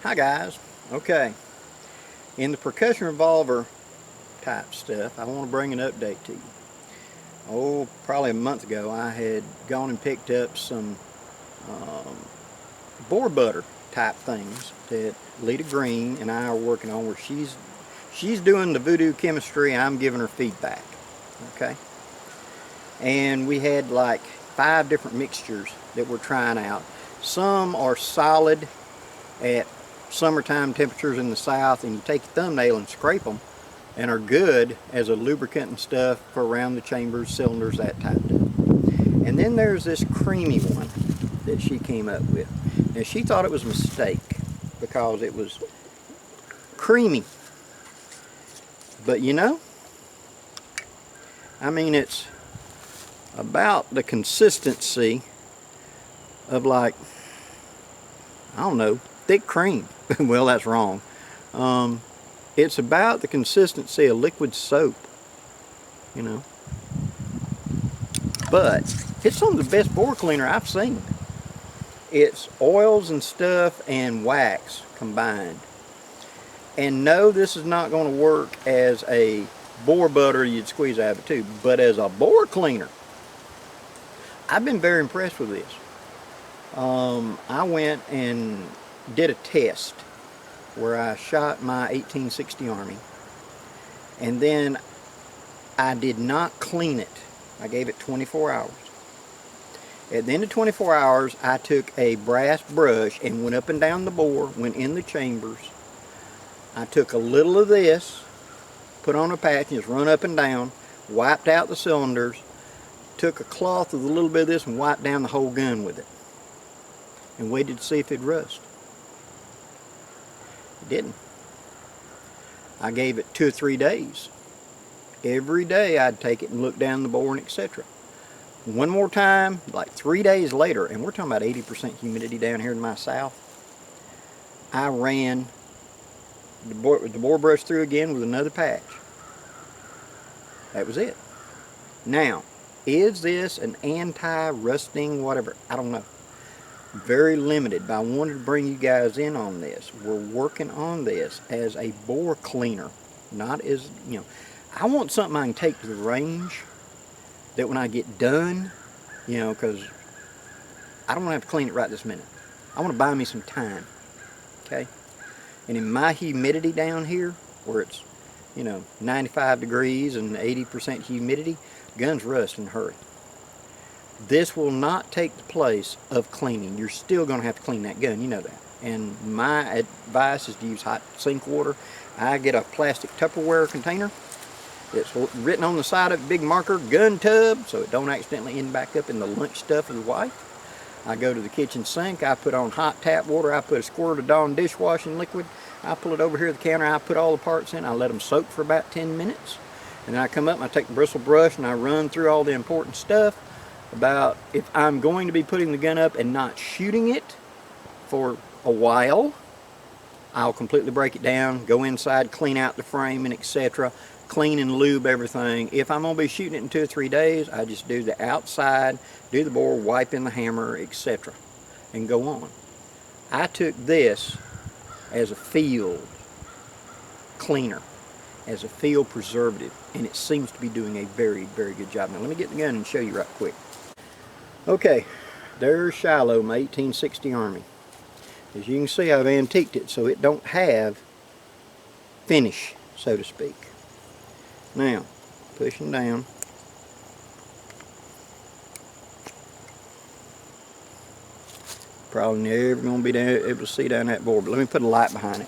Hi guys. Okay, in the percussion revolver type stuff, I want to bring an update to you. Oh, probably a month ago I had gone and picked up some boar butter type things that Lita Green and I are working on, where she's doing the voodoo chemistry, I'm giving her feedback. Okay, and we had like 5 different mixtures that we're trying out. Some are solid at summertime temperatures in the south, and you take your thumbnail and scrape them and are good as a lubricant and stuff for around the chambers, cylinders, that type of stuff. And then there's this creamy one that she came up with. And she thought it was a mistake because it was creamy. But you know, I mean, it's about the consistency of, like, I don't know, thick cream. Well, that's wrong. It's about the consistency of liquid soap, you know. But it's some of the best boar cleaner I've seen. It's oils and stuff and wax combined. And no, this is not going to work as a boar butter you'd squeeze out of a tube, but as a boar cleaner, I've been very impressed with this. I went and did a test where I shot my 1860 Army, and then I did not clean it. I gave it 24 hours. At the end of 24 hours, I took a brass brush and went up and down the bore, went in the chambers. I took a little of this, put on a patch, and just run up and down, wiped out the cylinders, took a cloth with a little bit of this and wiped down the whole gun with it, and waited to see if it'd rust. It didn't. I gave it 2 or 3 days. Every day I'd take it and look down the bore and etc. One more time, like 3 days later, and we're talking about 80% humidity down here in my south, I ran the bore brush through again with another patch. That was it. Now, is this an anti-rusting whatever? I don't know. Very limited, but I wanted to bring you guys in on this. We're working on this as a bore cleaner, not as, you know, I want something I can take to the range that when I get done, you know, because I don't want to have to clean it right this minute. I want to buy me some time, okay? And in my humidity down here, where it's, you know, 95 degrees and 80% humidity, guns rust in a hurry. This will not take the place of cleaning. You're still going to have to clean that gun, you know that. And my advice is to use hot sink water. I get a plastic Tupperware container. It's written on the side of it, big marker, gun tub, so it don't accidentally end back up in the lunch stuff of the wife. I go to the kitchen sink, I put on hot tap water, I put a squirt of Dawn dishwashing liquid, I pull it over here at the counter, I put all the parts in, I let them soak for about 10 minutes. And then I come up and I take the bristle brush and I run through all the important stuff about if I'm going to be putting the gun up and not shooting it for a while, I'll completely break it down, go inside, clean out the frame and etc. Clean and lube everything. If I'm going to be shooting it in 2 or 3 days, I just do the outside, do the bore, wipe in the hammer, etc. and go on. I took this as a field cleaner, as a field preservative, and it seems to be doing a very, very good job. Now let me get the gun and show you right quick. Okay, there's Shiloh, my 1860 Army. As you can see, I've antiqued it so it don't have finish, so to speak. Now, pushing down. Probably never going to be able to see down that bore, but let me put a light behind it.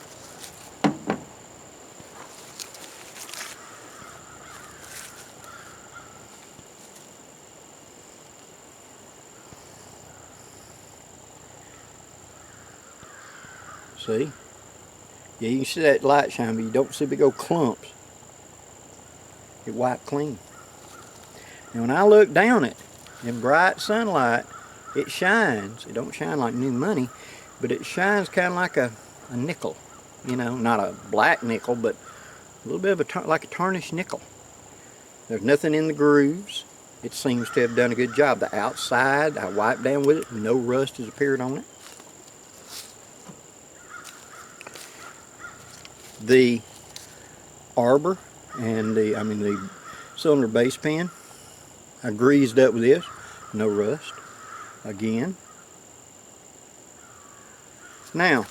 See? Yeah, you can see that light shine, but you don't see big old clumps. It wiped clean. And when I look down it in bright sunlight, it shines. It don't shine like new money, but it shines kind of like a nickel. You know, not a black nickel, but a little bit of like a tarnished nickel. There's nothing in the grooves. It seems to have done a good job. The outside, I wiped down with it. No rust has appeared on it. The arbor and the cylinder base pin, I greased up with this, no rust. Again. Now,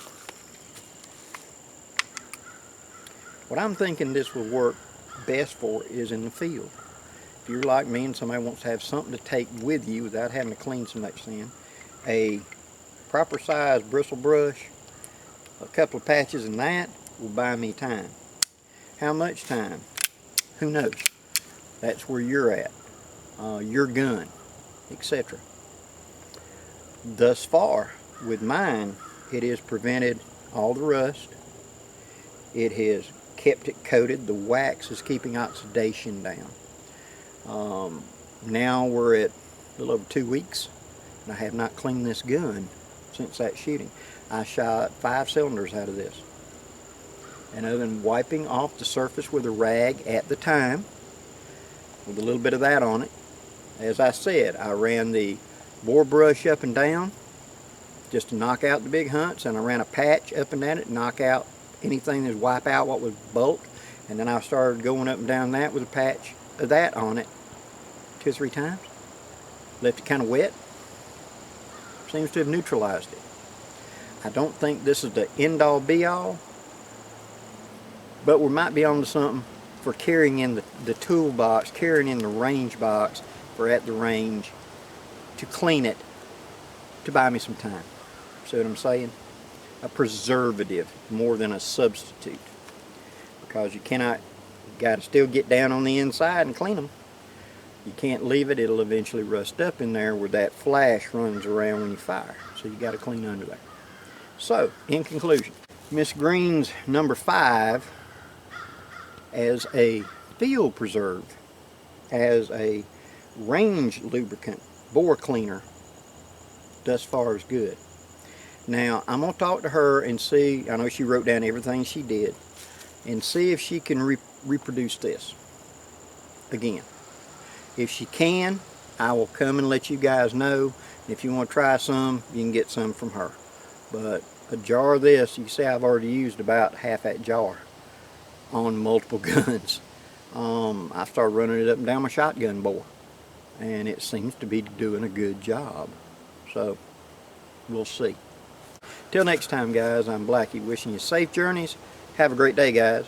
what I'm thinking this will work best for is in the field. If you're like me and somebody wants to have something to take with you without having to clean so much sand, a proper size bristle brush, a couple of patches, and that will buy me time. How much time? Who knows? That's where you're at, your gun, etc. Thus far, with mine, it has prevented all the rust. It has kept it coated. The wax is keeping oxidation down. Now we're at a little over 2 weeks, and I have not cleaned this gun since that shooting. I shot 5 cylinders out of this. And other than wiping off the surface with a rag at the time, with a little bit of that on it, as I said, I ran the bore brush up and down just to knock out the big hunts, and I ran a patch up and down it to knock out anything that would wipe out what was bulk, and then I started going up and down that with a patch of that on it 2 or 3 times. Left it kind of wet. Seems to have neutralized it. I don't think this is the end-all be-all, but we might be on to something for carrying in the toolbox, carrying in the range box for at the range, to clean it, to buy me some time. See what I'm saying? A preservative more than a substitute, because you got to still get down on the inside and clean them. You can't leave it, it'll eventually rust up in there where that flash runs around when you fire. So you got to clean under there. So, in conclusion, Miss Green's number 5 as a field preserve, as a range lubricant, bore cleaner, thus far is good. Now, I'm going to talk to her and see, I know she wrote down everything she did, and see if she can reproduce this again. If she can, I will come and let you guys know. If you want to try some, you can get some from her. But a jar of this, you can see I've already used about half that jar on multiple guns. I started running it up and down my shotgun bore, and it seems to be doing a good job. So, we'll see. Till next time, guys, I'm Blackie, wishing you safe journeys. Have a great day, guys.